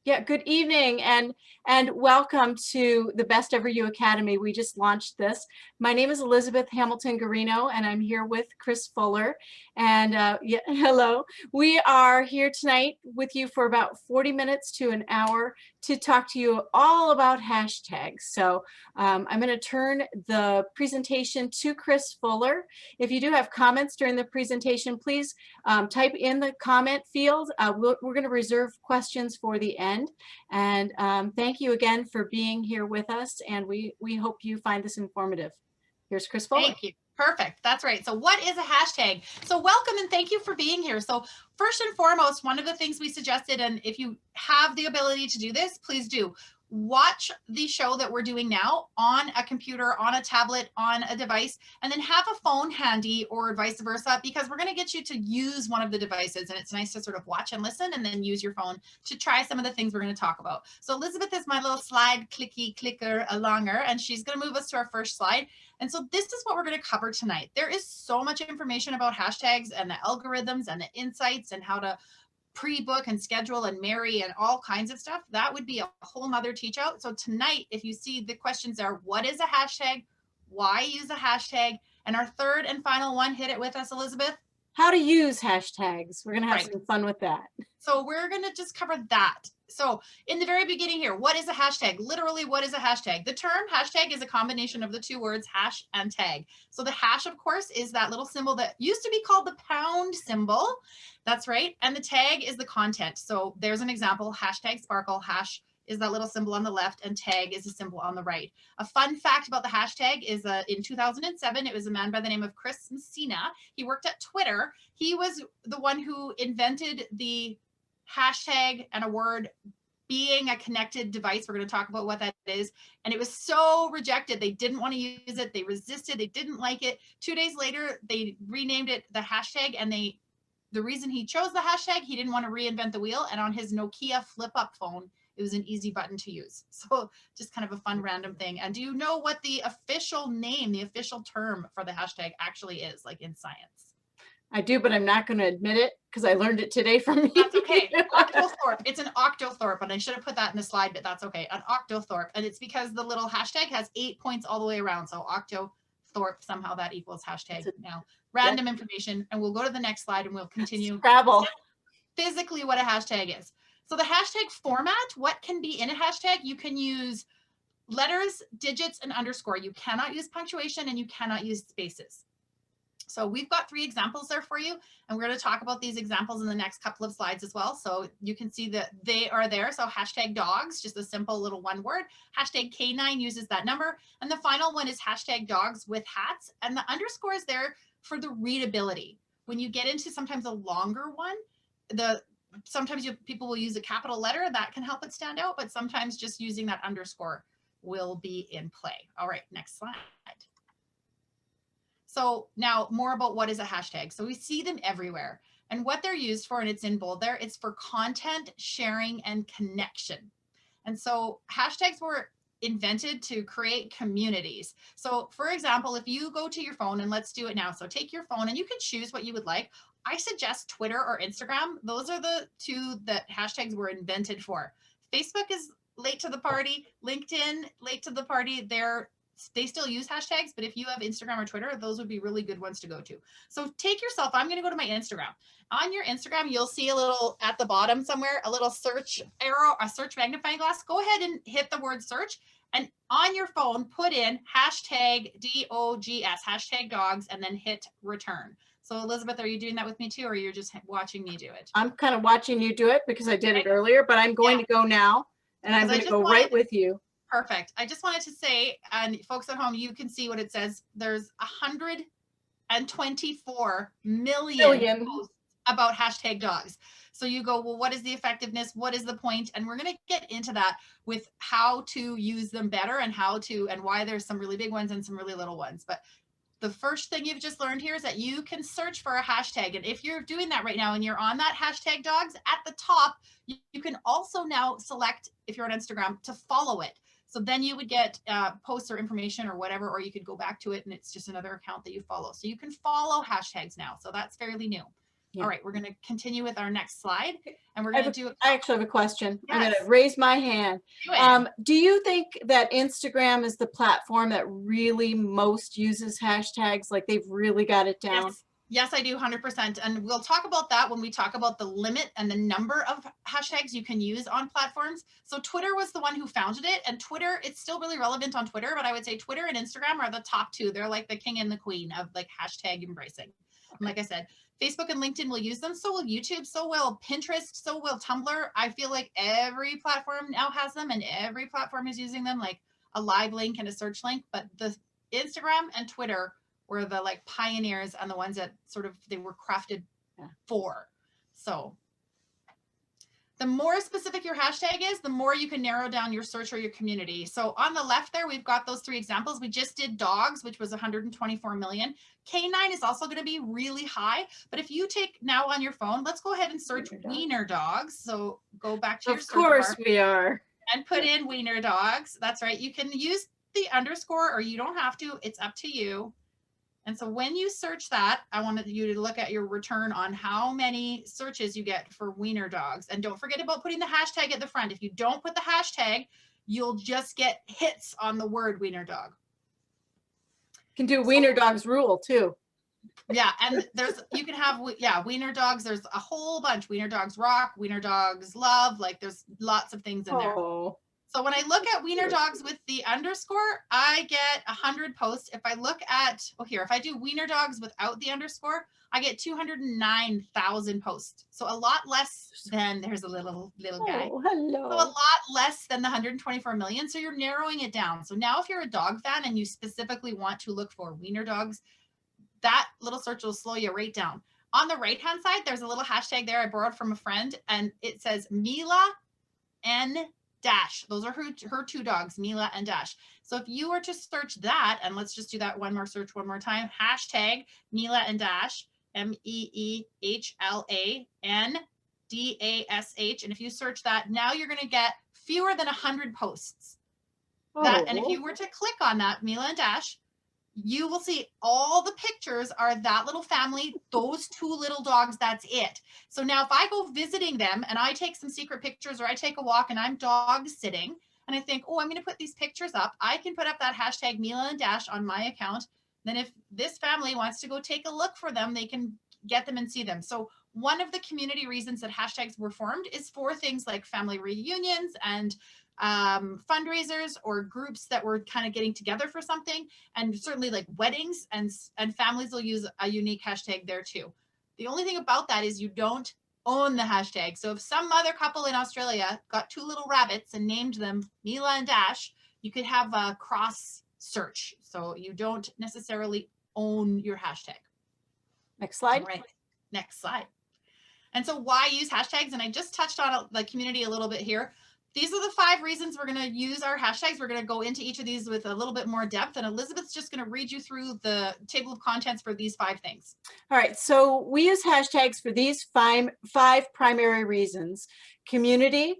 Yeah, good evening and welcome to the Best Ever You Academy. We just launched this. My name is Elizabeth Hamilton-Guarino and I'm here with Kris Fuller. And yeah, hello. We are here tonight with you for about 40 minutes to an hour to talk to you all about hashtags. So I'm going to turn the presentation to Kris Fuller. If you do have comments during the presentation, please type in the comment field. We're going to reserve questions for the end. And thank you again for being here with us. And we hope you find this informative. Here's Kris Fuller. Thank you. Perfect. That's right. So what is a hashtag? So welcome and thank you for being here. So first and foremost, one of the things we suggested, and if you have the ability to do this, please do. Watch the show that we're doing now on a computer, on a tablet, on a device, and then have a phone handy or vice versa, because we're going to get you to use one of the devices. And it's nice to sort of watch and listen and then use your phone to try some of the things we're going to talk about. So Elizabeth is my little slide clicker alonger, and she's going to move us to our first slide. And so this is what we're going to cover tonight. There is so much information about hashtags and the algorithms and the insights and how to pre-book and schedule and marry and all kinds of stuff. That would be a whole nother teach out. So tonight, if you see the questions are, what is a hashtag? Why use a hashtag? And our third and final one, hit it with us, Elizabeth. How to use hashtags. We're going to have some fun with that. So we're going to just cover that. So in the very beginning here, what is a hashtag? Literally, what is a hashtag? The term hashtag is a combination of the two words hash and tag. So the hash, of course, is that little symbol that used to be called the pound symbol. That's right. And the tag is the content. So there's an example, hashtag sparkle, hash is that little symbol on the left and tag is a symbol on the right. A fun fact about the hashtag is in 2007, it was a man by the name of Kris Messina. He worked at Twitter. He was the one who invented the hashtag and a word being a connected device. We're going to talk about what that is. And it was so rejected. They didn't want to use it. They resisted. They didn't like it. 2 days later, they renamed it the hashtag. And the reason he chose the hashtag, he didn't want to reinvent the wheel. And on his Nokia flip-up phone, it was an easy button to use. So just kind of a fun random thing. And do you know what the official name, the official term for the hashtag actually is, like in science? I do, but I'm not going to admit it because I learned it today from you. That's okay. Octothorpe. It's an octothorpe, and I should have put that in the slide, but that's okay. An octothorpe, and it's because the little hashtag has 8 points all the way around. So octothorpe, somehow that equals hashtag. Now, random information, and we'll go to the next slide and we'll continue. Scrabble. Physically what a hashtag is. So the hashtag format, what can be in a hashtag? You can use letters, digits, and underscore. You cannot use punctuation and you cannot use spaces. So we've got 3 examples there for you, and we're going to talk about these examples in the next couple of slides as well. So you can see that they are there. So hashtag dogs, just a simple little one word. Hashtag K9 uses that number. And the final one is hashtag dogs with hats. And the underscore is there for the readability. When you get into sometimes a longer one, sometimes people will use a capital letter. That can help it stand out, but sometimes just using that underscore will be in play. All right, next slide. So now more about what is a hashtag. So we see them everywhere, and what they're used for, and it's in bold there, it's for content sharing and connection. And so hashtags were invented to create communities. So for example, if you go to your phone, and let's do it now. So take your phone and you can choose what you would like. I suggest Twitter or Instagram. Those are the 2 that hashtags were invented for. Facebook is late to the party. LinkedIn, late to the party. They still use hashtags, but if you have Instagram or Twitter, those would be really good ones to go to. So take yourself, I'm going to go to my Instagram. On your Instagram, you'll see a little at the bottom somewhere, a little search arrow, a search magnifying glass. Go ahead and hit the word search. And on your phone, put in hashtag DOGS, hashtag dogs, and then hit return. So Elizabeth, are you doing that with me too, or you're just watching me do it? I'm kind of watching you do it because I did it earlier, but I'm going to go now, and I'm going to go right with you. Perfect. I just wanted to say, and folks at home, you can see what it says. There's 124 million posts about hashtag dogs. So you go, well, what is the effectiveness? What is the point? And we're going to get into that with how to use them better and why there's some really big ones and some really little ones. But the first thing you've just learned here is that you can search for a hashtag. And if you're doing that right now and you're on that hashtag dogs at the top, you can also now select, if you're on Instagram, to follow it. So then you would get posts or information or whatever, or you could go back to it and it's just another account that you follow. So you can follow hashtags now. So that's fairly new. Yeah. All right, we're going to continue with our next slide, and we're going to do. I actually have a question. Yes. I'm going to raise my hand. Do you think that Instagram is the platform that really most uses hashtags? Like they've really got it down? Yes. Yes, I do 100%. And we'll talk about that when we talk about the limit and the number of hashtags you can use on platforms. So Twitter was the one who founded it, and Twitter, it's still really relevant on Twitter, but I would say Twitter and Instagram are the top two. They're like the king and the queen of like hashtag embracing. And like I said, Facebook and LinkedIn will use them. So will YouTube. So will Pinterest. So will Tumblr. I feel like every platform now has them, and every platform is using them, like a live link and a search link. But the Instagram and Twitter were the like pioneers and the ones that sort of they were crafted for. So the more specific your hashtag is, the more you can narrow down your search or your community. So on the left there, we've got those 3 examples. We just did dogs, which was 124 million. Canine is also going to be really high. But if you take now on your phone, let's go ahead and search wiener dogs. So go back to your search bar. Of course we are. And put in wiener dogs. That's right. You can use the underscore or you don't have to. It's up to you. And so when you search that, I wanted you to look at your return on how many searches you get for wiener dogs. And don't forget about putting the hashtag at the front. If you don't put the hashtag, you'll just get hits on the word wiener dog. Can do wiener dogs rule too. Yeah, and you can have, wiener dogs. There's a whole bunch. Wiener dogs rock, wiener dogs love. Like there's lots of things in there. So when I look at wiener dogs with the underscore, I get 100 posts. If I look at, if I do wiener dogs without the underscore, I get 209,000 posts. So a lot less than, there's a little guy. Oh, hello. So a lot less than the 124 million. So you're narrowing it down. So now if you're a dog fan and you specifically want to look for wiener dogs, that little search will slow you right down. On the right-hand side, there's a little hashtag there I borrowed from a friend, and it says Mila N Dash. Those are her 2 dogs, Mila and Dash. So if you were to search that, and let's just do that one more search one more time, hashtag Mila and Dash, MEEHLANDASH. And if you search that, now you're going to get fewer than 100 posts. And if you were to click on that, Mila and Dash, you will see all the pictures are that little family, those 2 little dogs, that's it. So now if I go visiting them and I take some secret pictures or I take a walk and I'm dog sitting and I think, I'm going to put these pictures up, I can put up that hashtag Mila and Dash on my account. Then if this family wants to go take a look for them, they can get them and see them. So one of the community reasons that hashtags were formed is for things like family reunions and fundraisers or groups that were kind of getting together for something, and certainly like weddings, and families will use a unique hashtag there too. The only thing about that is you don't own the hashtag. So if some other couple in Australia got 2 little rabbits and named them Mila and Dash, you could have a cross search. So you don't necessarily own your hashtag. Next slide. All right, next slide. And so why use hashtags? And I just touched on the community a little bit here. These are the 5 reasons we're going to use our hashtags. We're going to go into each of these with a little bit more depth, and Elizabeth's just going to read you through the table of contents for these 5 things. All right, so we use hashtags for these 5 primary reasons: community,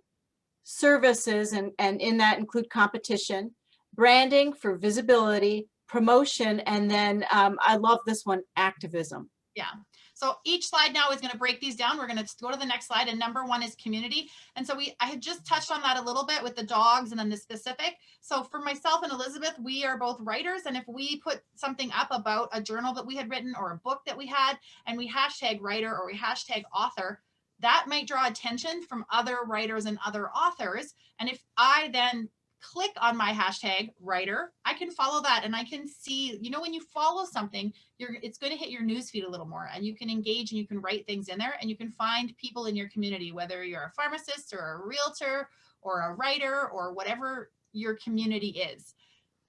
services, and in that include competition, branding for visibility, promotion, and then I love this one, activism. Yeah. So each slide now is going to break these down. We're going to go to the next slide, and number 1 is community. And so I had just touched on that a little bit with the dogs and then the specific. So for myself and Elizabeth, we are both writers. And if we put something up about a journal that we had written or a book that we had, and we hashtag writer or we hashtag author, that might draw attention from other writers and other authors. And if I then click on my hashtag writer, I can follow that, and I can see, when you follow something, it's going to hit your newsfeed a little more, and you can engage and you can write things in there, and you can find people in your community, whether you're a pharmacist or a realtor or a writer or whatever your community is.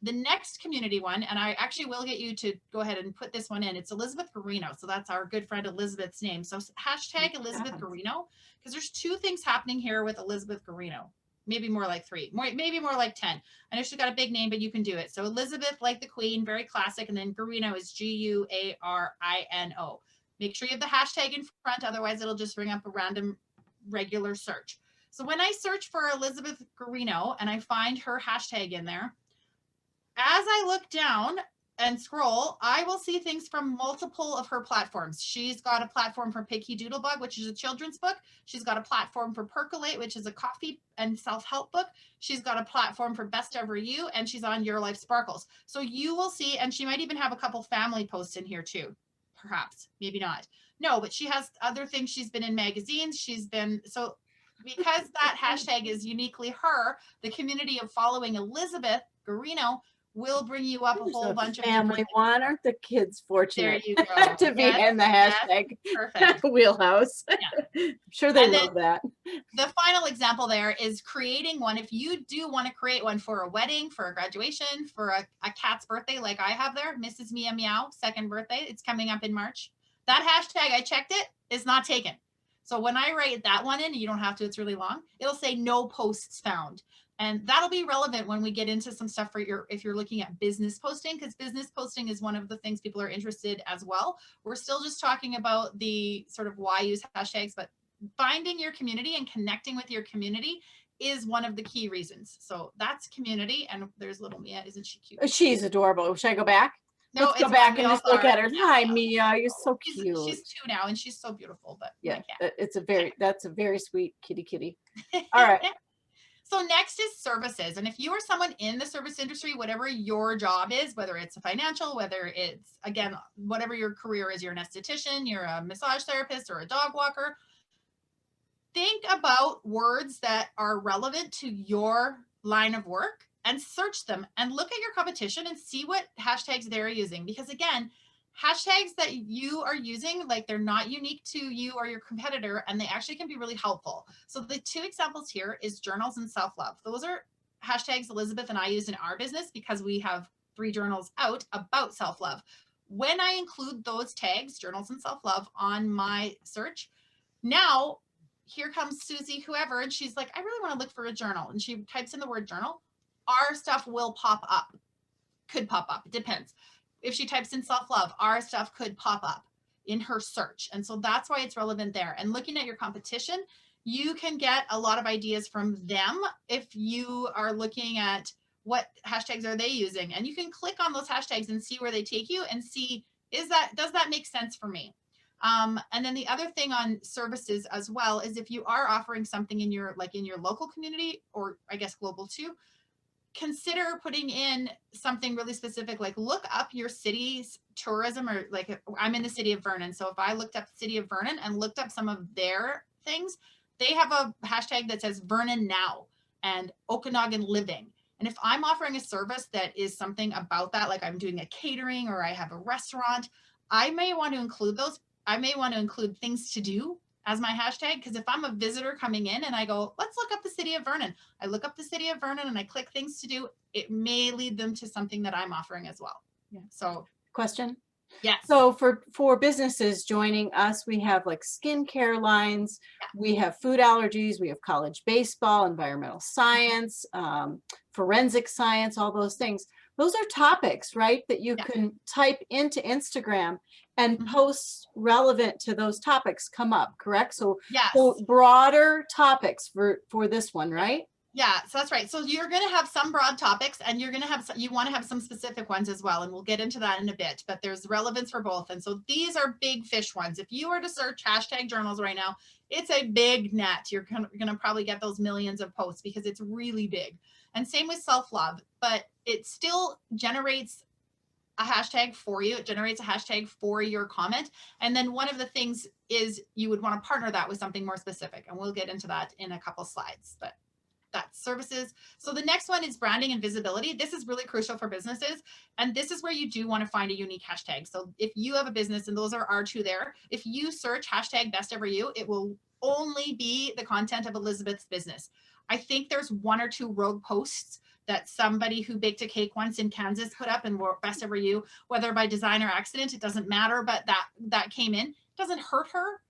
The next community one, and I actually will get you to go ahead and put this one in, it's Elizabeth-Guarino. So that's our good friend Elizabeth's name. So hashtag Elizabeth-Guarino, because there's 2 things happening here with Elizabeth-Guarino. Maybe more like 3, maybe more like 10. I know she's got a big name, but you can do it. So Elizabeth, like the queen, very classic. And then Guarino is Guarino. Make sure you have the hashtag in front. Otherwise, it'll just bring up a random regular search. So when I search for Elizabeth Guarino and I find her hashtag in there, as I look down, and scroll, I will see things from multiple of her platforms. She's got a platform for Picky Doodlebug, which is a children's book. She's got a platform for Percolate, which is a coffee and self-help book. She's got a platform for Best Ever You, and she's on Your Life Sparkles. So you will see, and she might even have a couple family posts in here too, perhaps, maybe not. No, but she has other things. She's been in magazines. She's been, so because that hashtag is uniquely her, the community of following Elizabeth Guarino will bring you up a There's whole a bunch of family different. one. Aren't the kids There fortunate you go. to be Yes, in the yes, hashtag perfect. wheelhouse? Yeah. I'm sure they And then love that. the final example there is creating one. If you do want to create one for a wedding, for a graduation, for a cat's birthday, like I have there, Mrs. Mia Meow, second birthday, it's coming up in March. That hashtag, I checked it, is not taken. So when I write that one in, you don't have to, it's really long, it'll say no posts found. And that'll be relevant when we get into some stuff for your, if you're looking at business posting, because business posting is one of the things people are interested as well. We're still just talking about the sort of why use hashtags, but finding your community and connecting with your community is one of the key reasons. So that's community. And there's little Mia, isn't she cute? She's adorable. Should I go back? No, Let's go it's back fine. and just look at her. Hi, Mia. You're so She's cute. 2 now and she's so beautiful, but Yeah, it's a very, that's a very sweet kitty. All right. So next is services. And if you are someone in the service industry, whatever your job is, whether it's a financial, whether it's, again, whatever your career is, you're an esthetician, you're a massage therapist or a dog walker, think about words that are relevant to your line of work and search them and look at your competition and see what hashtags they're using. Because again, hashtags that you are using, like they're not unique to you or your competitor, and they actually can be really helpful. So the 2 examples here is journals and self-love. Those are hashtags Elizabeth and I use in our business because we have 3 journals out about self-love. When I include those tags, journals and self-love, on my search, now here comes Susie, whoever, and she's like, I really want to look for a journal. And she types in the word journal. Our stuff will pop up. Could pop up. It depends. If she types in self-love, our stuff could pop up in her search. And so that's why it's relevant there. And looking at your competition, you can get a lot of ideas from them if you are looking at what hashtags are they using. And you can click on those hashtags and see where they take you and see, does that make sense for me? And then the other thing on services as well is if you are offering something in your local community, or I guess global too, consider putting in something really specific, like look up your city's tourism, or like I'm in the city of Vernon. So if I looked up the city of Vernon and looked up some of their things, they have a hashtag that says Vernon Now and Okanagan Living. And if I'm offering a service that is something about that, like I'm doing a catering or I have a restaurant, I may want to include those. I may want to include things to do as my hashtag, because if I'm a visitor coming in and I go, let's look up the city of Vernon, I look up the city of Vernon and I click things to do, it may lead them to something that I'm offering as well. Yeah. So question. yes. So for businesses joining us, we have like skincare lines, we have food allergies, we have college baseball, environmental science, forensic science, all those things. Those are topics, right, that you can type into Instagram and posts relevant to those topics come up, correct? So, so broader topics for this one, right? Yeah, so that's right. So you're going to have some broad topics and you're going to have some, you want to have some specific ones as well. And we'll get into that in a bit, but there's relevance for both. And so these are big fish ones. If you were to search hashtag journals right now, it's a big net. You're going to probably get those millions of posts because it's really big. And same with self-love, but it still generates a hashtag for you. It generates a hashtag for your comment. And then one of the things is you would want to partner that with something more specific. And we'll get into that in a couple slides, but that's services. So the next one is branding and visibility. This is really crucial for businesses. And this is where you do want to find a unique hashtag. So if you have a business, and those are our 2 there, if you search hashtag best ever you, it will only be the content of Elizabeth's business. I think there's 1 or 2 rogue posts that somebody who baked a cake once in Kansas put up and wrote best ever you, whether by design or accident, it doesn't matter, but that came in. It doesn't hurt her.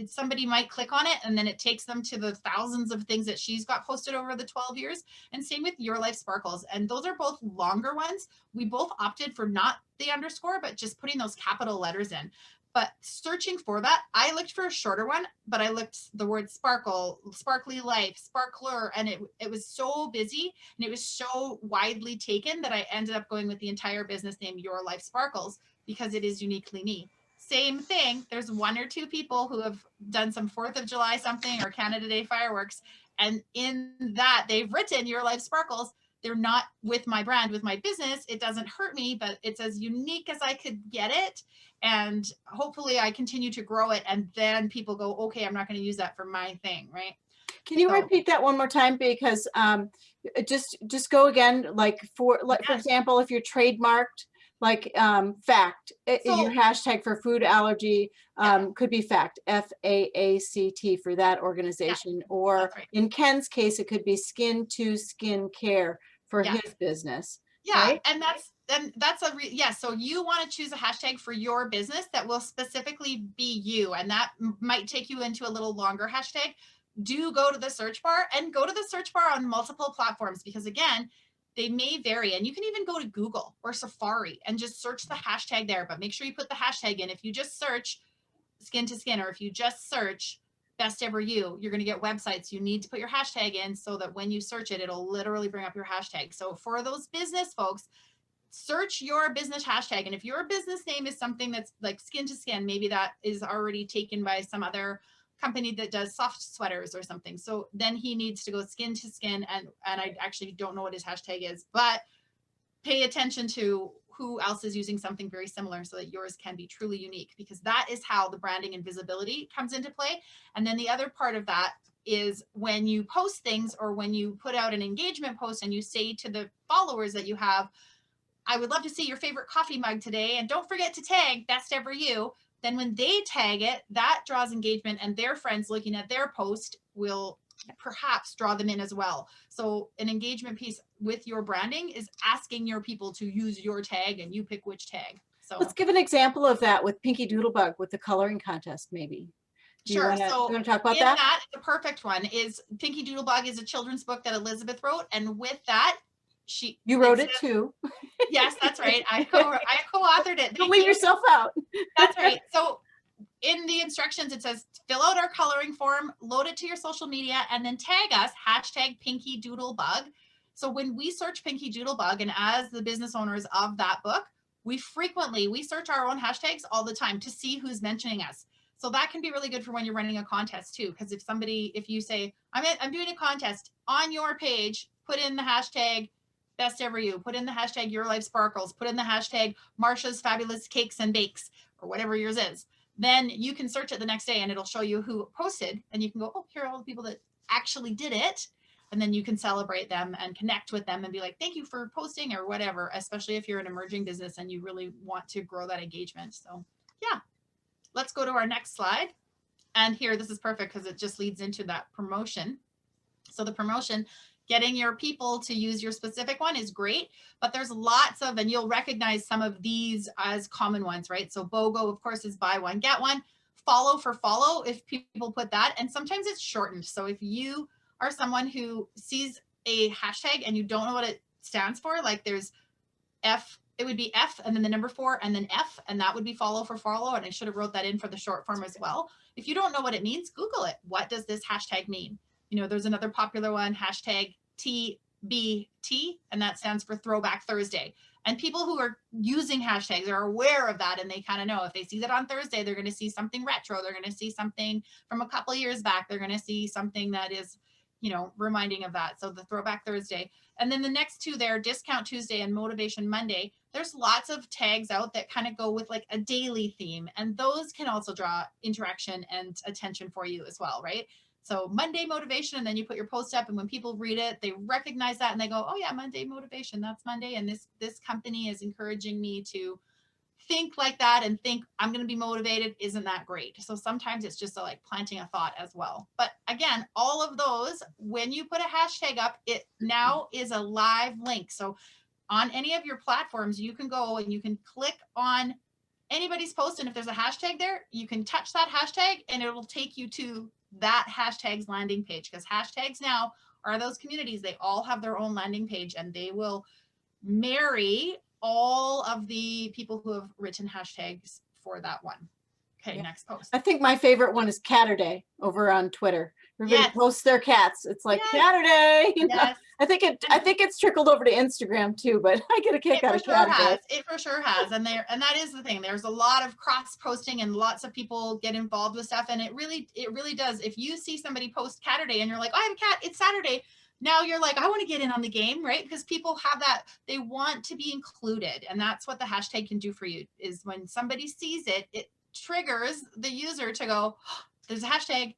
Somebody might click on it and then it takes them to the thousands of things that she's got posted over the 12 years. And same with Your Life Sparkles. And those are both longer ones. We both opted for not the underscore, but just putting those capital letters in. But searching for that, I looked for a shorter one, but I looked the word sparkle, sparkly life, sparkler, and it was so busy and it was so widely taken that I ended up going with the entire business name Your Life Sparkles because it is uniquely me. Same thing. There's one or two people who have done some 4th of July something or Canada Day fireworks. And in that they've written Your Life Sparkles. They're not with my brand, with my business. It doesn't hurt me, but it's as unique as I could get it. And hopefully I continue to grow it. And then people go, okay, I'm not going to use that for my thing. Right. Can you So, repeat that one more time? Because just go again, like for yes. example, if you're trademarked, like fact, your hashtag for food allergy could be fact, FAACT for that organization. Or right. in Ken's case, it could be skin to skin care for his business. Yeah. Right? And that's so you want to choose a hashtag for your business that will specifically be you. And that might take you into a little longer hashtag. Do go to the search bar and go to the search bar on multiple platforms, because again, they may vary. And you can even go to Google or Safari and just search the hashtag there, but make sure you put the hashtag in. If you just search skin to skin, or if you just search best ever you, you're going to get websites. You need to put your hashtag in so that when you search it, it'll literally bring up your hashtag. So for those business folks, search your business hashtag. And if your business name is something that's like skin to skin, maybe that is already taken by some other company that does soft sweaters or something. So then he needs to go skin to skin. And I actually don't know what his hashtag is, but pay attention to who else is using something very similar so that yours can be truly unique, because that is how the branding and visibility comes into play. And then the other part of that is when you post things, or when you put out an engagement post and you say to the followers that you have, I would love to see your favorite coffee mug today, and don't forget to tag best ever you. Then when they tag it, that draws engagement, and their friends looking at their post will perhaps draw them in as well. So an engagement piece with your branding is asking your people to use your tag, and you pick which tag. So let's give an example of that with Pinky Doodlebug with the coloring contest, maybe. Do you want to talk about that? That, the perfect one is Pinky Doodlebug is a children's book that Elizabeth wrote. And with that, you wrote it too. Yes, that's right. I co-authored it. Don't leave yourself out. That's right. So in the instructions, it says, fill out our coloring form, load it to your social media, and then tag us, hashtag Pinky Doodlebug. So when we search Pinky Doodlebug, and as the business owners of that book, we search our own hashtags all the time to see who's mentioning us. So that can be really good for when you're running a contest too. Because if you say, I'm doing a contest on your page, put in the hashtag best ever you, put in the hashtag Your Life Sparkles, put in the hashtag Marsha's Fabulous Cakes and Bakes, or whatever yours is. Then you can search it the next day and it'll show you who posted, and you can go, oh, here are all the people that actually did it. And then you can celebrate them and connect with them and be like, thank you for posting, or whatever, especially if you're an emerging business and you really want to grow that engagement. So yeah, let's go to our next slide. And here, this is perfect because it just leads into that promotion. So the promotion, getting your people to use your specific one is great, but there's lots of, and you'll recognize some of these as common ones, right? So BOGO, of course, is buy one, get one. Follow for follow, if people put that, and sometimes it's shortened. So if you are someone who sees a hashtag and you don't know what it stands for, like there's F, it would be F and then the number 4 and then F, and that would be follow for follow. And I should have wrote that in for the short form as well. If you don't know what it means, Google it. What does this hashtag mean? You know, there's another popular one, hashtag TBT, and that stands for Throwback Thursday. And people who are using hashtags are aware of that, and they kind of know if they see that on Thursday, they're going to see something retro. They're going to see something from a couple of years back. They're going to see something that is, you know, reminding of that. So the Throwback Thursday. And then the next two there, Discount Tuesday and Motivation Monday. There's lots of tags out that kind of go with like a daily theme, and those can also draw interaction and attention for you as well, right? So Monday motivation, and then you put your post up, and when people read it, they recognize that and they go, oh yeah, Monday motivation, that's Monday. And this company is encouraging me to think like that and think I'm going to be motivated. Isn't that great? So sometimes it's just like planting a thought as well. But again, all of those, when you put a hashtag up, it now is a live link. So on any of your platforms, you can go and you can click on anybody's post. And if there's a hashtag there, you can touch that hashtag and it'll take you to that hashtag's landing page, because hashtags now are those communities. They all have their own landing page, and they will marry all of the people who have written hashtags for that one. Okay, Yeah. next post. I think my favorite one is Catterday over on Twitter. Everybody Yes. posts their cats. It's like Yes. Catterday. You know? Yes. I think it's trickled over to Instagram too, but I get a kick It out for of sure Catterday. has. It for sure has. And that is the thing. There's a lot of cross posting and lots of people get involved with stuff. And it really does. If you see somebody post Catterday and you're like, oh, I have a cat, it's Saturday. Now you're like, I want to get in on the game, right? Because people have that, they want to be included. And that's what the hashtag can do for you, is when somebody sees it, it triggers the user to go, oh, there's a hashtag.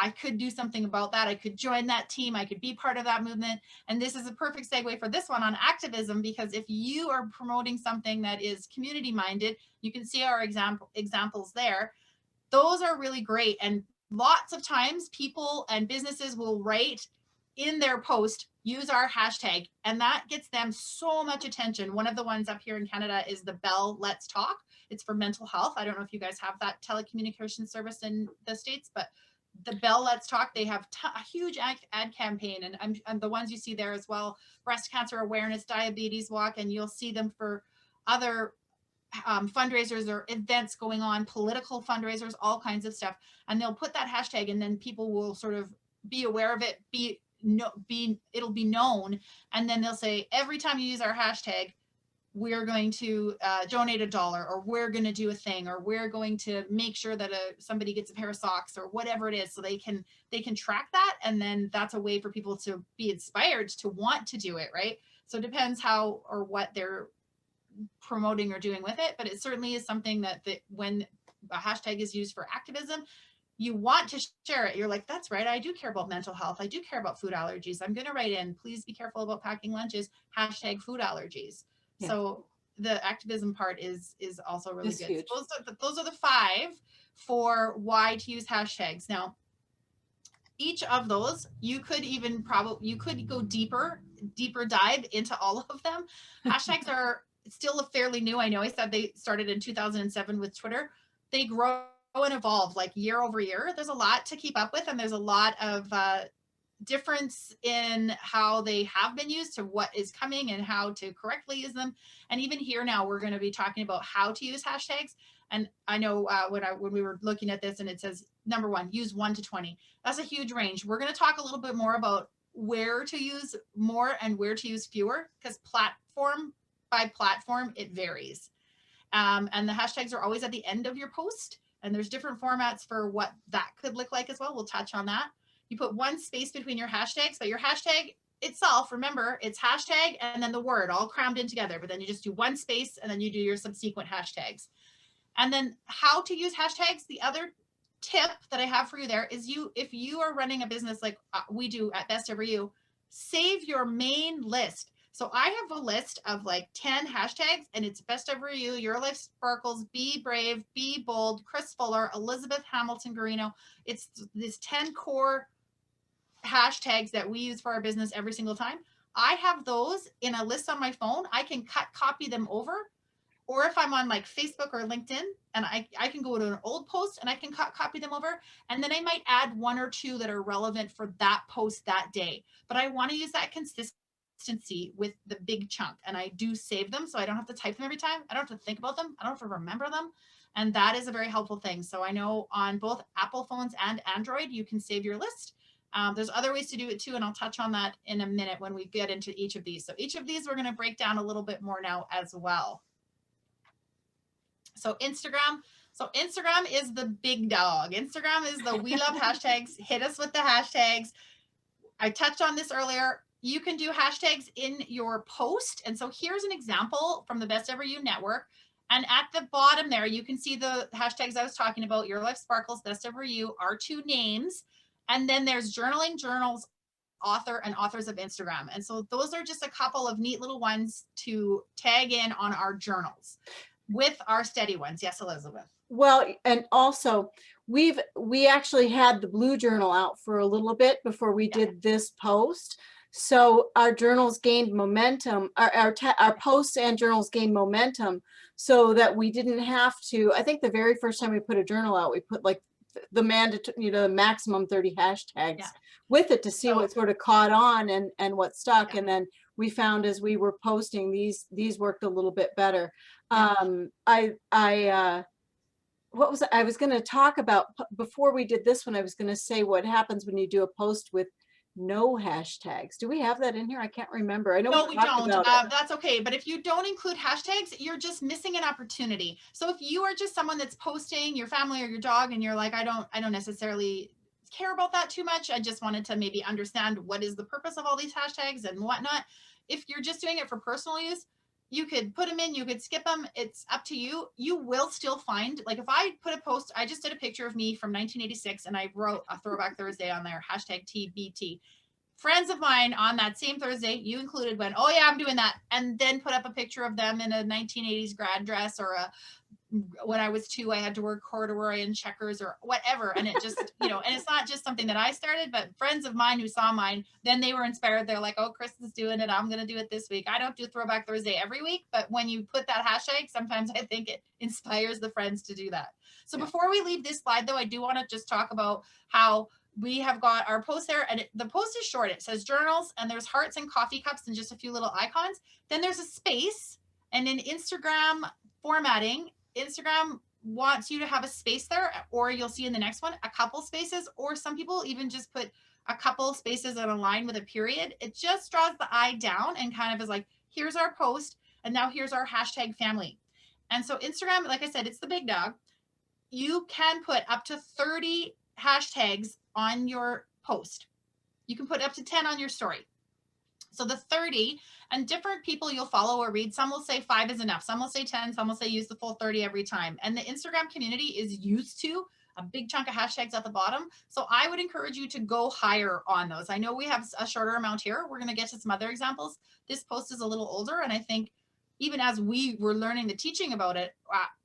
I could do something about that. I could join that team. I could be part of that movement. And this is a perfect segue for this one on activism, because if you are promoting something that is community minded, you can see our examples there. Those are really great. And lots of times people and businesses will write in their post, use our hashtag, and that gets them so much attention. One of the ones up here in Canada is the Bell Let's Talk. It's for mental health. I don't know if you guys have that telecommunication service in the States, but the Bell Let's Talk, they have a huge ad campaign, and the ones you see there as well, breast cancer awareness, diabetes walk, and you'll see them for other fundraisers or events going on, political fundraisers, all kinds of stuff. And they'll put that hashtag, and then people will sort of be aware of it, it'll be known. And then they'll say, every time you use our hashtag, we're going to donate $1, or we're going to do a thing, or we're going to make sure that somebody gets a pair of socks, or whatever it is. So they can track that. And then that's a way for people to be inspired to want to do it. Right. So it depends how or what they're promoting or doing with it. But it certainly is something that when a hashtag is used for activism, you want to share it. You're like, that's right. I do care about mental health. I do care about food allergies. I'm going to write in, please be careful about packing lunches, hashtag food allergies. Yeah. So the activism part is also really good. Huge. So those are the 5 for why to use hashtags. Now, each of those, you could go deeper dive into all of them. Hashtags are still fairly new. I know I said they started in 2007 with Twitter. They grow and evolve like year over year. There's a lot to keep up with, and there's a lot of difference in how they have been used to what is coming and how to correctly use them. And even here now, we're going to be talking about how to use hashtags. And I know when we were looking at this, and it says, number 1, use 1 to 20. That's a huge range. We're going to talk a little bit more about where to use more and where to use fewer, because platform by platform, it varies. And the hashtags are always at the end of your post. And there's different formats for what that could look like as well. We'll touch on that. You put 1 space between your hashtags, but your hashtag itself, remember, it's hashtag and then the word all crammed in together, but then you just do 1 space and then you do your subsequent hashtags. And then how to use hashtags. The other tip that I have for you there is if you are running a business like we do at Best Ever You, save your main list. So I have a list of like 10 hashtags, and it's Best Ever You, Your Life Sparkles, Be Brave, Be Bold, Kris Fuller, Elizabeth Hamilton-Guarino. It's this 10 core hashtags that we use for our business every single time. I have those in a list on my phone. I can copy them over. Or if I'm on like Facebook or LinkedIn, and I can go to an old post and I can copy them over. And then I might add 1 or 2 that are relevant for that post that day. But I want to use that consistency with the big chunk. And I do save them, so I don't have to type them every time. I don't have to think about them. I don't have to remember them. And that is a very helpful thing. So I know on both Apple phones and Android, you can save your list. There's other ways to do it too, and I'll touch on that in a minute when we get into each of these. So each of these we're going to break down a little bit more now as well. So Instagram is the big dog. Instagram is the we love hashtags. Hit us with the hashtags. I touched on this earlier. You can do hashtags in your post. And so here's an example from the Best Ever You network. And at the bottom there, you can see the hashtags I was talking about, Your Life Sparkles, Best Ever You, our 2 names. And then there's journaling, journals, author, and authors of Instagram. And so those are just a couple of neat little ones to tag in on our journals with our steady ones. Yes, Elizabeth. Well, and also we actually had the blue journal out for a little bit before we did this post. So our journals gained momentum, our posts and journals gained momentum, so that we didn't have to. I think the very first time we put a journal out, we put like the maximum 30 hashtags with it to see what sort of caught on and what stuck. And then we found as we were posting, these worked a little bit better. what was I was going to talk about before we did this one. I was going to say what happens when you do a post with no hashtags. Do we have that in here? I can't remember. I know No, we we talked don't. about it. That's okay. But if you don't include hashtags, you're just missing an opportunity. So if you are just someone that's posting your family or your dog and you're like, I don't necessarily care about that too much. I just wanted to maybe understand what is the purpose of all these hashtags and whatnot. If you're just doing it for personal use, you could put them in, you could skip them. It's up to you. You will still find, like if I put a post, I just did a picture of me from 1986 and I wrote a Throwback Thursday on there, hashtag TBT. Friends of mine on that same Thursday, you included, went, oh yeah, I'm doing that. And then put up a picture of them in a 1980s grad dress or when I was 2, I had to wear corduroy and checkers or whatever. And it just, and it's not just something that I started, but friends of mine who saw mine, then they were inspired. They're like, oh, Kris is doing it. I'm going to do it this week. I don't do Throwback Thursday every week, but when you put that hashtag, sometimes I think it inspires the friends to do that. So before we leave this slide though, I do want to just talk about how we have got our post there, and the post is short. It says journals, and there's hearts and coffee cups and just a few little icons. Then there's a space, and in Instagram formatting, Instagram wants you to have a space there, or you'll see in the next one, a couple spaces, or some people even just put a couple spaces and a line with a period. It just draws the eye down and kind of is like, here's our post, and now here's our hashtag family. And so Instagram, like I said, it's the big dog. You can put up to 30 hashtags on your post. You can put up to 10 on your story. So the 30, and different people you'll follow or read, some will say 5 is enough. Some will say 10, some will say use the full 30 every time. And the Instagram community is used to a big chunk of hashtags at the bottom. So I would encourage you to go higher on those. I know we have a shorter amount here. We're going to get to some other examples. This post is a little older, and I think even as we were learning the teaching about it,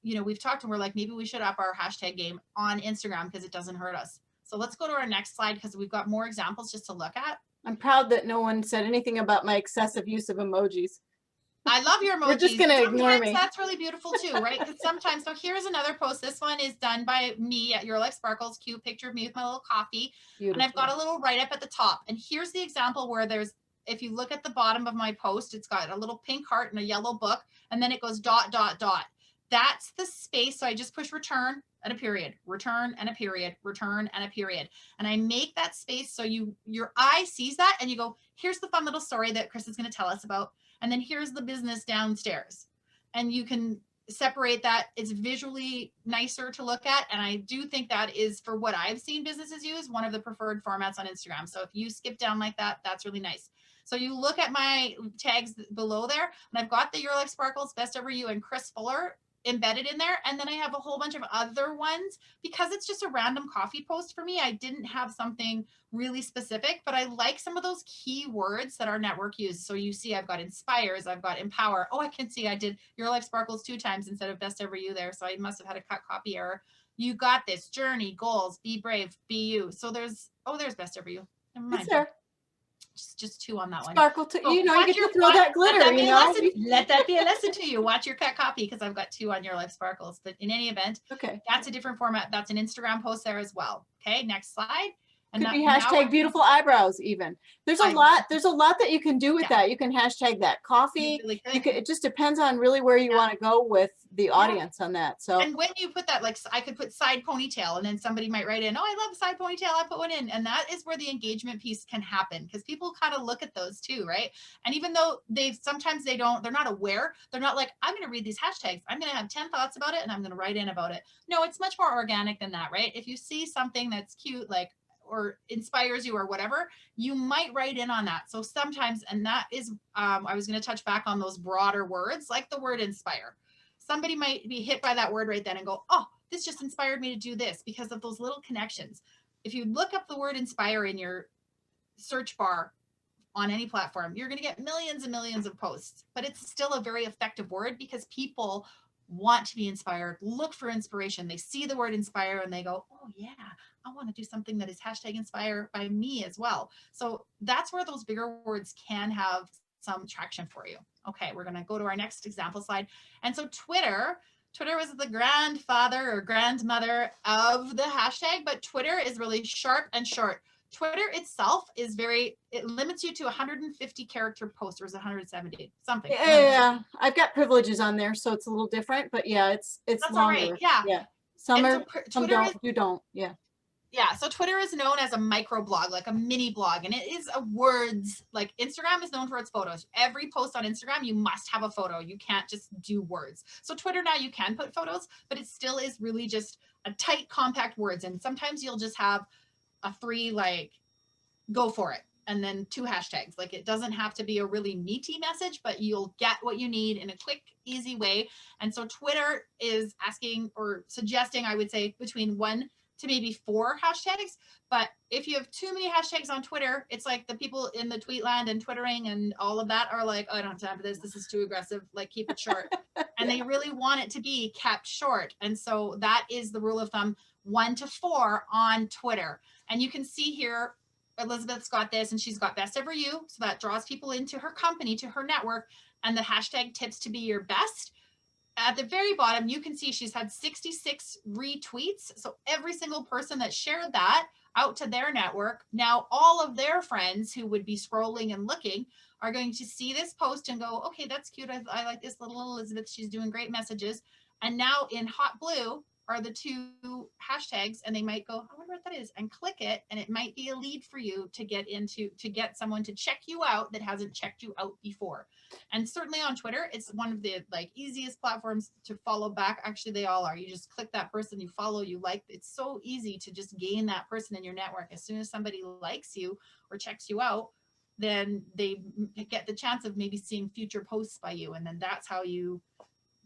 we've talked and we're like, maybe we should up our hashtag game on Instagram because it doesn't hurt us. So let's go to our next slide because we've got more examples just to look at. I'm proud that no one said anything about my excessive use of emojis. I love your emojis. You're just going to ignore me. That's really beautiful too, right? Because sometimes, so here's another post. This one is done by me at Your Life Sparkles. Cute picture of me with my little coffee. Beautiful. And I've got a little write up at the top. And here's the example where there's, if you look at the bottom of my post, it's got a little pink heart and a yellow book, and then it goes ... That's the space. So I just push return and a period, return and a period, return and a period. And I make that space so your eye sees that and you go, here's the fun little story that Kris is going to tell us about. And then here's the business downstairs. And you can separate that. It's visually nicer to look at. And I do think that is, for what I've seen businesses use, one of the preferred formats on Instagram. So if you skip down like that, that's really nice. So you look at my tags below there, and I've got the Your Life Sparkles, Best Ever You, and Kris Fuller embedded in there. And then I have a whole bunch of other ones because it's just a random coffee post for me. I didn't have something really specific, but I like some of those key words that our network uses. So you see, I've got inspires, I've got empower. Oh, I can see I did Your Life Sparkles 2 times instead of Best Ever You there. So I must have had a cut copy error. You got this, journey, goals, be brave, be you. So there's Best Ever You. Never mind. It's there. Just 2 on that one. Sparkle to, so you get to throw that glitter, Let that be a lesson to you. Watch your cut copy because I've got 2 on Your Life Sparkles. But in any event, okay, that's a different format. That's an Instagram post there as well. Okay, next slide. And could be hashtag beautiful eyebrows even. There's a lot that you can do with that. You can hashtag that coffee. Really it just depends on really where you want to go with the audience on that. So, and when you put that, like I could put side ponytail and then somebody might write in, oh, I love side ponytail, I put one in. And that is where the engagement piece can happen because people kind of look at those too, right? And even though sometimes they're not aware, they're not like, I'm going to read these hashtags, I'm going to have 10 thoughts about it and I'm going to write in about it. No, it's much more organic than that, right? If you see something that's cute, like, or inspires you or whatever, you might write in on that. So sometimes, and that is, I was going to touch back on those broader words, like the word inspire. Somebody might be hit by that word right then and go, oh, this just inspired me to do this because of those little connections. If you look up the word inspire in your search bar on any platform, you're going to get millions and millions of posts, but it's still a very effective word because people want to be inspired, look for inspiration. They see the word inspire and they go, oh yeah, I want to do something that is hashtag inspire by me as well. So that's where those bigger words can have some traction for you. Okay, we're going to go to our next example slide. And so Twitter was the grandfather or grandmother of the hashtag, but Twitter is really sharp and short. Twitter itself is it limits you to 150 character posts, or is it 170 something? Yeah, I've got privileges on there, so it's a little different, but yeah, it's that's longer. All right. Yeah. Some And are, so some Twitter is, don't, you don't. Yeah. yeah, so Twitter is known as a micro blog, like a mini blog, and it is a words, like Instagram is known for its photos. Every post on Instagram, you must have a photo. You can't just do words. So Twitter now you can put photos, but it still is really just a tight, compact words. And sometimes you'll just have a 3, like, go for it, and then 2 hashtags. Like, it doesn't have to be a really meaty message, but you'll get what you need in a quick, easy way. And so Twitter is asking or suggesting, I would say, between 1 to maybe 4 hashtags. But if you have too many hashtags on Twitter, it's like the people in the tweet land and twittering and all of that are like, oh, I don't have time for this. This is too aggressive. Like, keep it short. And they really want it to be kept short. And so that is the rule of thumb, 1 to 4 on Twitter. And you can see here, Elizabeth's got this, and she's got best ever you. So that draws people into her company, to her network, and the hashtag tips to be your best. At the very bottom, you can see she's had 66 retweets. So every single person that shared that out to their network, now all of their friends who would be scrolling and looking are going to see this post and go, okay, that's cute. I like this little Elizabeth. She's doing great messages. And now in hot blue are the 2 hashtags, and they might go, I wonder what that is, and click it, and it might be a lead for you to get someone to check you out that hasn't checked you out before. And certainly on Twitter, it's one of the, like, easiest platforms to follow back. Actually, they all are. You just click that person, you follow, you like. It's so easy to just gain that person in your network. As soon as somebody likes you or checks you out, then they get the chance of maybe seeing future posts by you. And then that's how you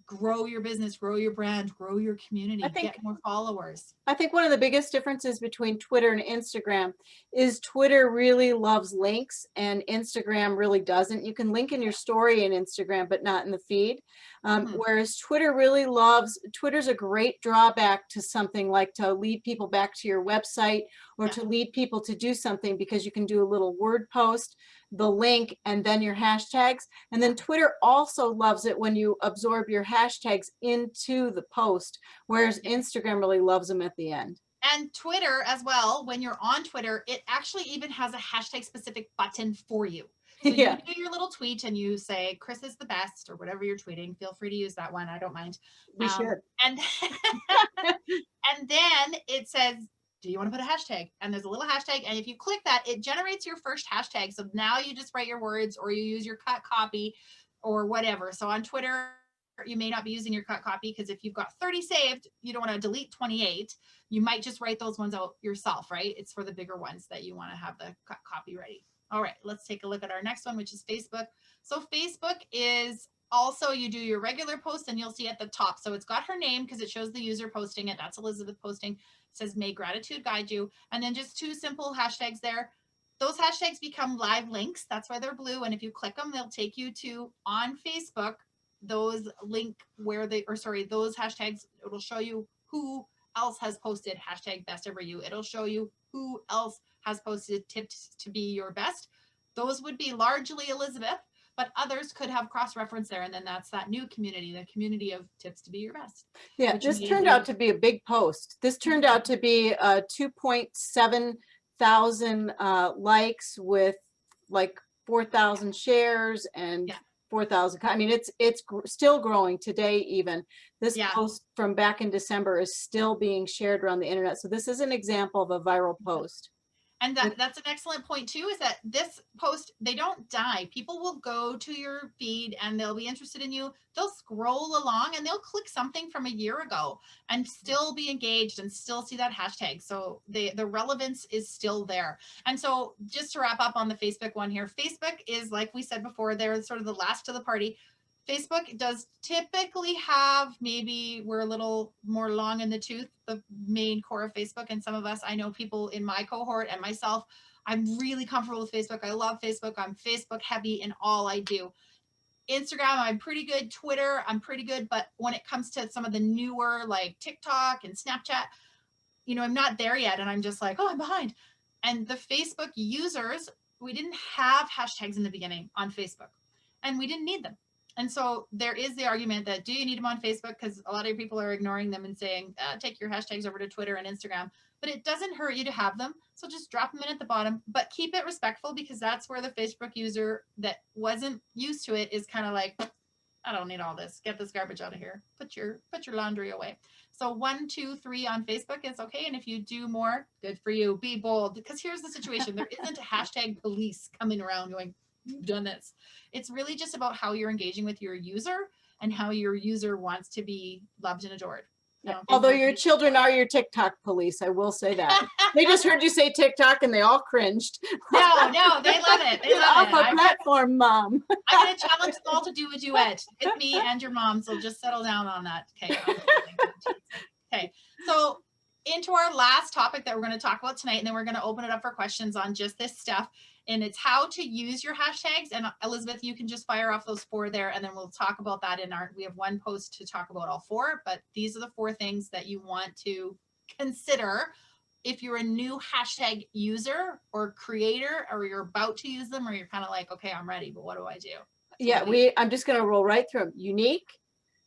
grow your business, grow your brand, grow your community, get more followers. I think one of the biggest differences between Twitter and Instagram is Twitter really loves links and Instagram really doesn't. You can link in your story in Instagram, but not in the feed. Whereas Twitter really loves, Twitter's a great drawback to something like to lead people back to your website or to lead people to do something, because you can do a little word post, the link, and then your hashtags. And then Twitter also loves it when you absorb your hashtags into the post, whereas Instagram really loves them at the end. And Twitter as well, when you're on Twitter, it actually even has a hashtag specific button for you. So you do your little tweet and you say, Kris is the best, or whatever you're tweeting. Feel free to use that one. I don't mind. We should. And, and then it says, do you want to put a hashtag? And there's a little hashtag. And if you click that, it generates your first hashtag. So now you just write your words, or you use your cut copy or whatever. So on Twitter, you may not be using your cut copy, because if you've got 30 saved, you don't want to delete 28. You might just write those ones out yourself, right? It's for the bigger ones that you want to have the cut copy ready. All right, let's take a look at our next one, which is Facebook. So Facebook is also, you do your regular post and you'll see at the top. So it's got her name because it shows the user posting it. That's Elizabeth posting. It says, may gratitude guide you. And then just 2 simple hashtags there. Those hashtags become live links. That's why they're blue. And if you click them, they'll take you to, on Facebook, those link where they, or sorry, those hashtags, it'll show you who else has posted hashtag best ever you. It'll show you who else has posted tips to be your best. Those would be largely Elizabeth, but others could have cross-reference there. And then that's that new community, the community of tips to be your best. Yeah, this turned out to be a big post. This turned out to be 2.7 thousand likes with like 4,000 shares and 4,000. I mean, it's still growing today. Even this post from back in December is still being shared around the internet. So this is an example of a viral post. And that's an excellent point too, is that this post, they don't die. People will go to your feed and they'll be interested in you. They'll scroll along and they'll click something from a year ago and still be engaged and still see that hashtag. So the relevance is still there. And so just to wrap up on the Facebook one here, Facebook is, like we said before, they're sort of the last to the party. Facebook does typically have, maybe we're a little more long in the tooth, the main core of Facebook. And some of us, I know people in my cohort and myself, I'm really comfortable with Facebook. I love Facebook. I'm Facebook heavy in all I do. Instagram, I'm pretty good. Twitter, I'm pretty good. But when it comes to some of the newer, like TikTok and Snapchat, you know, I'm not there yet. And I'm just like, oh, I'm behind. And the Facebook users, we didn't have hashtags in the beginning on Facebook, and we didn't need them. And so there is the argument that, do you need them on Facebook? Because a lot of people are ignoring them and saying, take your hashtags over to Twitter and Instagram. But it doesn't hurt you to have them. So just drop them in at the bottom, but keep it respectful, because that's where the Facebook user that wasn't used to it is kind of like, I don't need all this. Get this garbage out of here. Put your laundry away. So 1, 2, 3 on Facebook is okay. And if you do more, good for you. Be bold. Because here's the situation. There isn't a hashtag police coming around going, you've done this. It's really just about how you're engaging with your user and how your user wants to be loved and adored. Yeah. Although your children are your TikTok police, I will say that. They just heard you say TikTok and they all cringed. No, they love it. They love it. Off a platform, Mom. I'm going to challenge them all to do a duet with me and your mom. So just settle down on that. Okay. Okay. So into our last topic that we're going to talk about tonight, and then we're going to open it up for questions on just this stuff. And it's how to use your hashtags. And Elizabeth, you can just fire off those 4 there, and then we'll talk about that in we have one post to talk about all 4, but these are the 4 things that you want to consider if you're a new hashtag user or creator, or you're about to use them, or you're kind of like, okay, I'm ready, but what do I do? Yeah, I'm just going to roll right through them. Unique,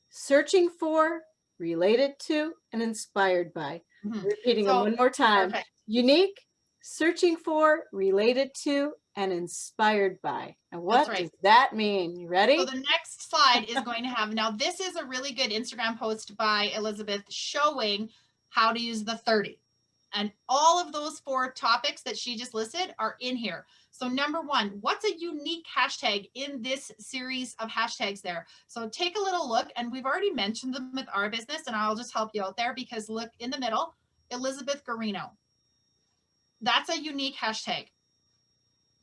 searching for, related to, and inspired by. Repeating them one more time. Perfect. Unique, searching for, related to, and inspired by. And what does that mean? You ready? So the next slide is going to have, now this is a really good Instagram post by Elizabeth showing how to use the 30. And all of those 4 topics that she just listed are in here. So number 1, what's a unique hashtag in this series of hashtags there? So take a little look, and we've already mentioned them with our business, and I'll just help you out there because look in the middle, Hamilton-Guarino. That's a unique hashtag.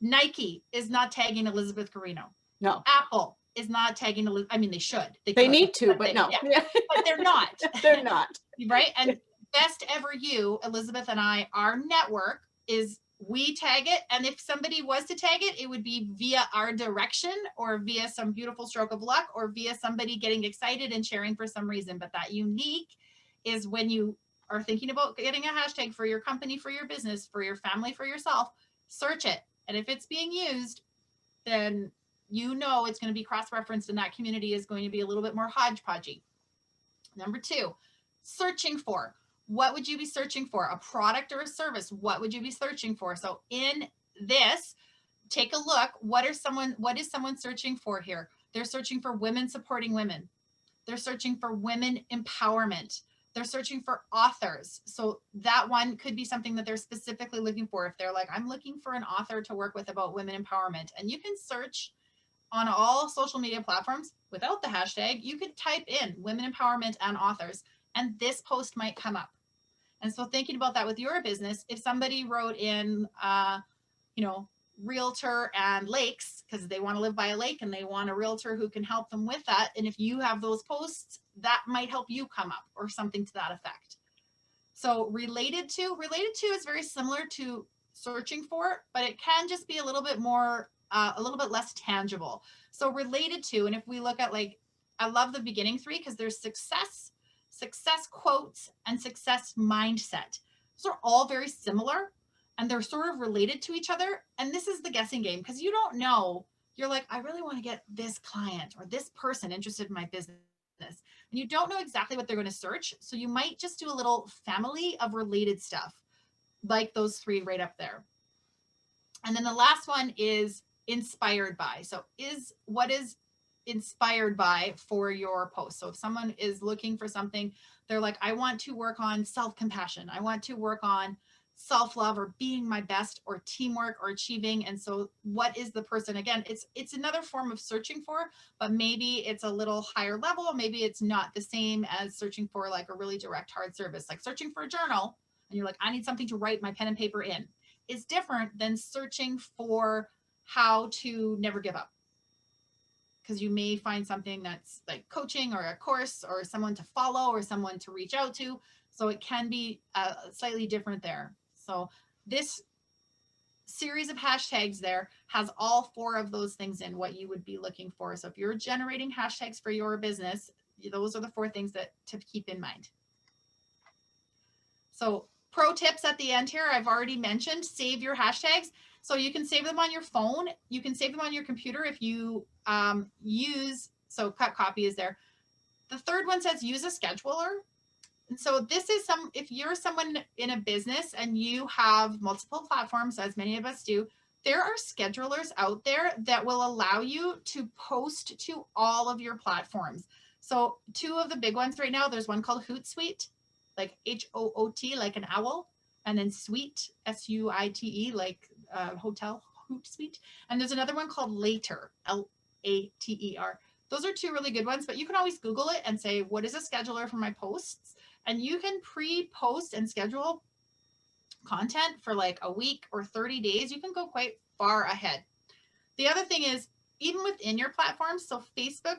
Nike is not tagging Hamilton-Guarino. No. Apple is not tagging, I mean, they should. They need to, but no. Yeah. But they're not. They're not. Right? And Best Ever You, Elizabeth and I, our network is we tag it. And if somebody was to tag it, it would be via our direction or via some beautiful stroke of luck or via somebody getting excited and sharing for some reason. But that unique is when you are thinking about getting a hashtag for your company, for your business, for your family, for yourself, search it. And if it's being used, then you know it's going to be cross-referenced and that community is going to be a little bit more hodgepodgey. Number 2, searching for. What would you be searching for? A product or a service? What would you be searching for? So in this, take a look. What is someone searching for here? They're searching for women supporting women. They're searching for women empowerment. They're searching for authors. So that one could be something that they're specifically looking for. If they're like, I'm looking for an author to work with about women empowerment. And you can search on all social media platforms without the hashtag. You could type in women empowerment and authors, and this post might come up. And so thinking about that with your business, if somebody wrote in, realtor and lakes, because they want to live by a lake and they want a realtor who can help them with that. And if you have those posts, that might help you come up or something to that effect. So related to is very similar to searching for, but it can just be a little bit more, a little bit less tangible. So related to, and if we look at I love the beginning 3 because there's success quotes, and success mindset. Those are all very similar and they're sort of related to each other. And this is the guessing game because you don't know. You're like, I really want to get this client or this person interested in my business. And you don't know exactly what they're going to search. So you might just do a little family of related stuff like those 3 right up there. And then the last one is inspired by. So what is inspired by for your post? So if someone is looking for something, they're like, I want to work on self-compassion. I want to work on self-love or being my best or teamwork or achieving. And so what is the person? Again, it's another form of searching for, but maybe it's a little higher level. Maybe it's not the same as searching for like a really direct hard service, like searching for a journal. And you're like, I need something to write my pen and paper in. It's different than searching for how to never give up. Because you may find something that's like coaching or a course or someone to follow or someone to reach out to. So it can be slightly different there. So this series of hashtags there has all 4 of those things in what you would be looking for. So if you're generating hashtags for your business, those are the 4 things that to keep in mind. So pro tips at the end here, I've already mentioned, save your hashtags. So you can save them on your phone. You can save them on your computer if you so cut copy is there. The 3rd one says use a scheduler. And so this is if you're someone in a business and you have multiple platforms, as many of us do, there are schedulers out there that will allow you to post to all of your platforms. So 2 of the big ones right now, there's one called Hootsuite like HOOT, like an owl, and then suite, SUITE, like hotel, Hootsuite. And there's another one called Later, LATER. Those are two really good ones, but you can always Google it and say, what is a scheduler for my posts? And you can pre-post and schedule content for like a week or 30 days. You can go quite far ahead. The other thing is, even within your platform, so Facebook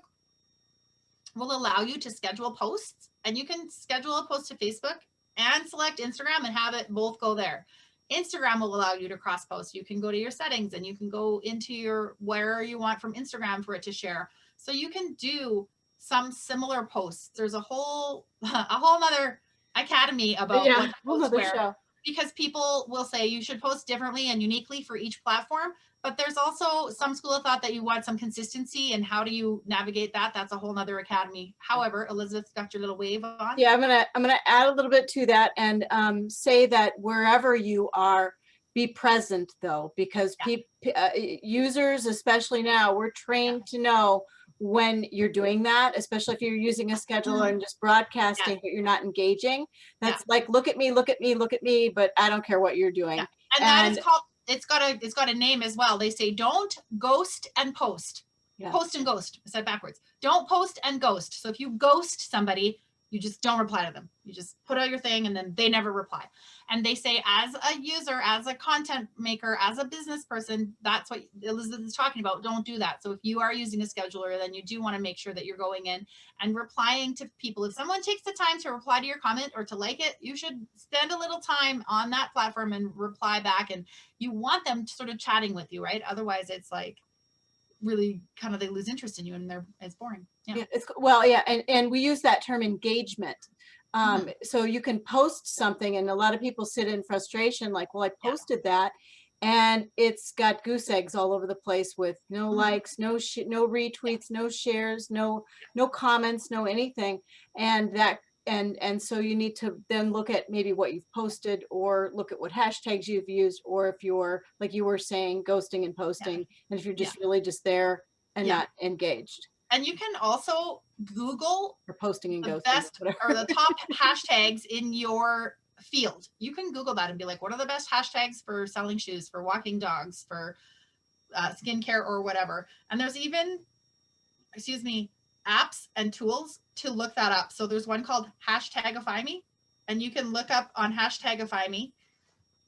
will allow you to schedule posts, and you can schedule a post to Facebook and select Instagram and have it both go there. Instagram will allow you to cross post. You can go to your settings and you can go into your where you want from Instagram for it to share. So you can do some similar posts. There's a whole nother academy about what to post where, because people will say you should post differently and uniquely for each platform. But there's also some school of thought that you want some consistency, and how do you navigate that? That's a whole nother academy. However, Elizabeth's got your little wave on. Yeah, I'm gonna add a little bit to that and say that wherever you are, be present though, because users, especially now, we're trained to know when you're doing that, especially if you're using a scheduler and just broadcasting, but you're not engaging. That's like, look at me, look at me, look at me, but I don't care what you're doing. And that is called, it's got a name as well. They say don't ghost and post. Post and ghost. I said backwards. Don't post and ghost. So if you ghost somebody, you just don't reply to them. You just put out your thing and then they never reply. And they say, as a user, as a content maker, as a business person, that's what Elizabeth is talking about. Don't do that. So if you are using a scheduler, then you do want to make sure that you're going in and replying to people. If someone takes the time to reply to your comment or to like it, you should spend a little time on that platform and reply back. And you want them sort of chatting with you, right? Otherwise, it's like really kind of, they lose interest in you and it's boring. And we use that term engagement. So you can post something and a lot of people sit in frustration like, well, I posted that and it's got goose eggs all over the place with no likes, no retweets, no shares, no comments, no anything. And so you need to then look at maybe what you've posted or look at what hashtags you've used, or if you're, like you were saying, ghosting and posting, and if you're just really just there and not engaged. And you can also Google or posting and the ghosting, best or the top hashtags in your field. You can Google that and be like, what are the best hashtags for selling shoes, for walking dogs, for skincare or whatever. And there's even, apps and tools to look that up. So there's one called Hashtagify Me, and you can look up on Hashtagify Me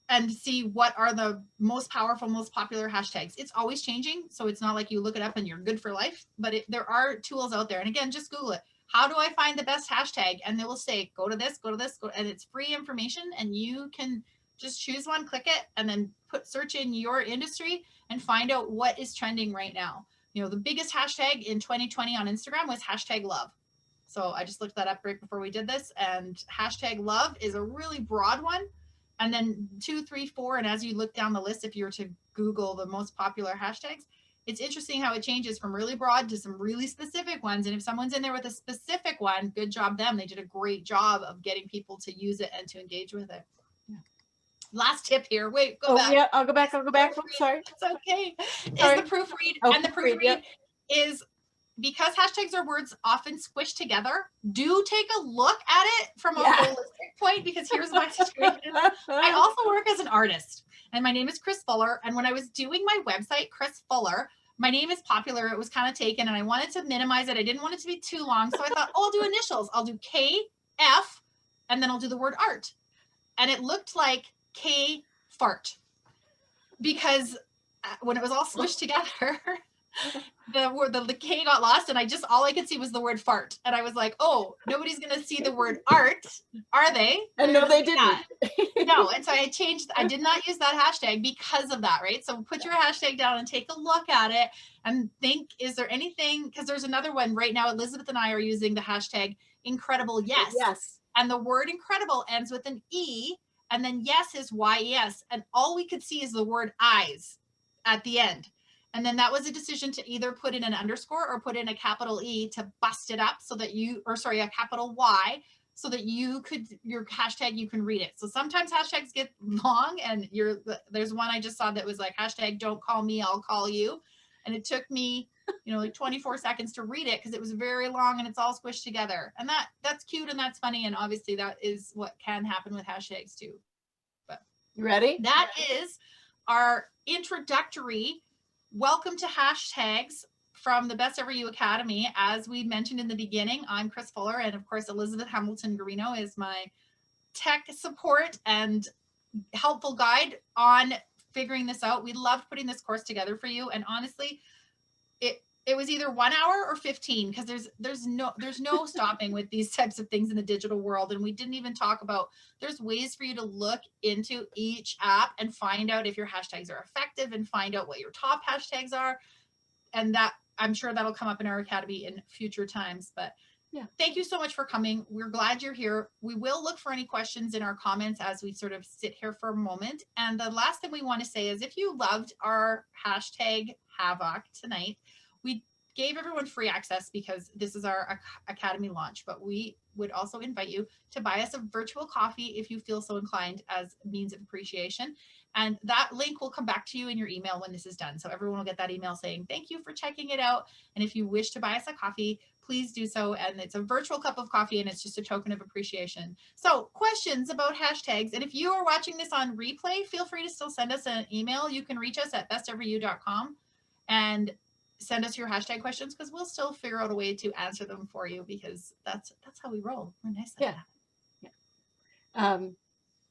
and see what are the most powerful, most popular hashtags. It's always changing, so it's not like you look it up and you're good for life, but there are tools out there. And again, just Google it. How do I find the best hashtag? And they will say, go to this, and it's free information, and you can just choose one, click it, and then search in your industry and find out what is trending right now. You know, the biggest hashtag in 2020 on Instagram was #love. So I just looked that up right before we did this, and #love is a really broad one. And then 2, 3, 4, and as you look down the list, if you were to Google the most popular hashtags, it's interesting how it changes from really broad to some really specific ones. And if someone's in there with a specific one, good job them. They did a great job of getting people to use it and to engage with it. Last tip here. Wait, go back. Yeah, I'll go back. Oops, sorry. It's okay. Is the proofread. And the proofread is, because hashtags are words often squished together, do take a look at it from a holistic point, because here's my situation. I also work as an artist, and my name is Kris Fuller. And when I was doing my website, Kris Fuller, my name is popular. It was kind of taken, and I wanted to minimize it. I didn't want it to be too long. So I thought, oh, I'll do initials. I'll do KF, and then I'll do the word art. And it looked like K fart, because when it was all squished together, the K got lost, and all I could see was the word fart. And I was like, oh, nobody's going to see the word art, are they? And no, they didn't. No. And so I did not use that hashtag because of that, right? So put your hashtag down and take a look at it and think, is there anything, because there's another one right now. Elizabeth and I are using the hashtag incredible yes. Yes. And the word incredible ends with an E, and then yes is YES. And all we could see is the word eyes at the end. And then that was a decision to either put in an underscore or put in a capital E to bust it up so that a capital Y, so that your hashtag, you can read it. So sometimes hashtags get long, and there's one I just saw that was like hashtag don't call me, I'll call you. And it took me you know, like 24 seconds to read it because it was very long and it's all squished together. And that's cute and that's funny. And obviously that is what can happen with hashtags too. But You ready? that is our introductory welcome to hashtags from the Best Ever You Academy. As we mentioned in the beginning, I'm Kris Fuller, and of course Elizabeth Hamilton-Guarino is my tech support and helpful guide on figuring this out. We loved putting this course together for you, and honestly, it was either 1 hour or 15 because there's no stopping with these types of things in the digital world. And we didn't even talk about there's ways for you to look into each app and find out if your hashtags are effective and find out what your top hashtags are. And that I'm sure that'll come up in our academy in future times. But yeah, thank you so much for coming. We're glad you're here. We will look for any questions in our comments as we sort of sit here for a moment. And the last thing we want to say is if you loved our hashtag Havoc tonight, we gave everyone free access because this is our academy launch, but we would also invite you to buy us a virtual coffee if you feel so inclined as a means of appreciation. And that link will come back to you in your email when this is done. So everyone will get that email saying, thank you for checking it out. And if you wish to buy us a coffee, please do so. And it's a virtual cup of coffee and it's just a token of appreciation. So questions about hashtags. And if you are watching this on replay, feel free to still send us an email. You can reach us at besteveryou.com and send us your hashtag questions because we'll still figure out a way to answer them for you because that's how we roll. We're nice like that. Yeah.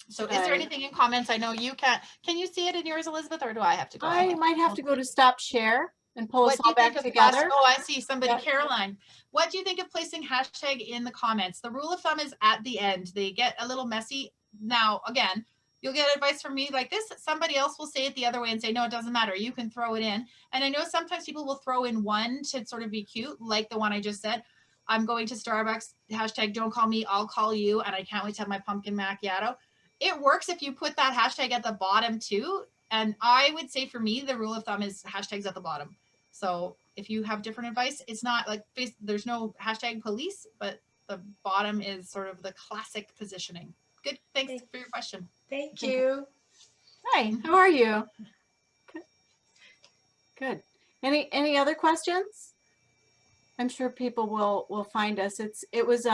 So is there anything in comments? I know you can't. Can you see it in yours, Elizabeth, or do I have to go? I might have to go to stop share and pull us What do all you think back of together. Oh, I see somebody, Yeah. Caroline. What do you think of placing hashtag in the comments? The rule of thumb is at the end. They get a little messy. Now, again, you'll get advice from me like this. Somebody else will say it the other way and say, no, it doesn't matter. You can throw it in. And I know sometimes people will throw in one to sort of be cute, like the one I just said. I'm going to Starbucks, hashtag don't call me, I'll call you. And I can't wait to have my pumpkin macchiato. It works if you put that hashtag at the bottom too. And I would say for me, the rule of thumb is hashtags at the bottom. So if you have different advice, it's not like there's no hashtag police, but the bottom is sort of the classic positioning. Good. Thanks for your question. Thank you. Hi, how are you? Good. Any other questions? I'm sure people will find us. It was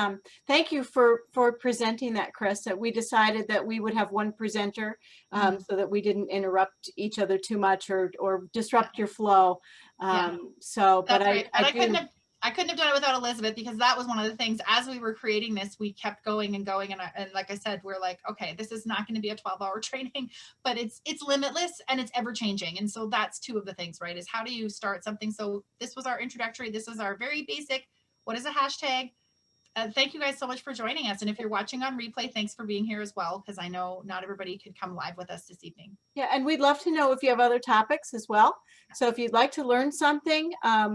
thank you for presenting that, Kris, that we decided that we would have one presenter so that we didn't interrupt each other too much or disrupt your flow. So that's but right. I couldn't have done it without Elizabeth because that was one of the things as we were creating this, we kept going and going. And like I said, we're like, okay, this is not going to be a 12-hour training, but it's limitless and it's ever changing. And so that's two of the things, right? Is how do you start something? So this was our introductory. This is our very basic. What is a hashtag? Thank you guys so much for joining us. And if you're watching on replay, thanks for being here as well, because I know not everybody could come live with us this evening. Yeah, and we'd love to know if you have other topics as well. So if you'd like to learn something, I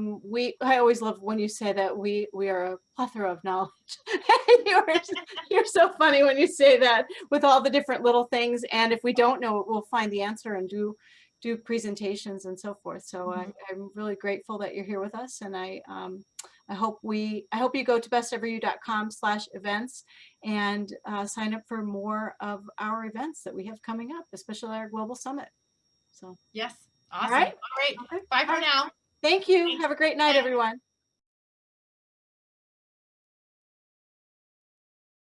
always love when you say that we are a plethora of knowledge. You're so funny when you say that with all the different little things. And if we don't know it, we'll find the answer and do presentations and so forth. So I'm really grateful that you're here with us, and I hope you go to besteveryou.com/events and sign up for more of our events that we have coming up, especially our global summit. So yes, awesome. All right. Okay. Bye for now. Thank you. Have a great night, everyone.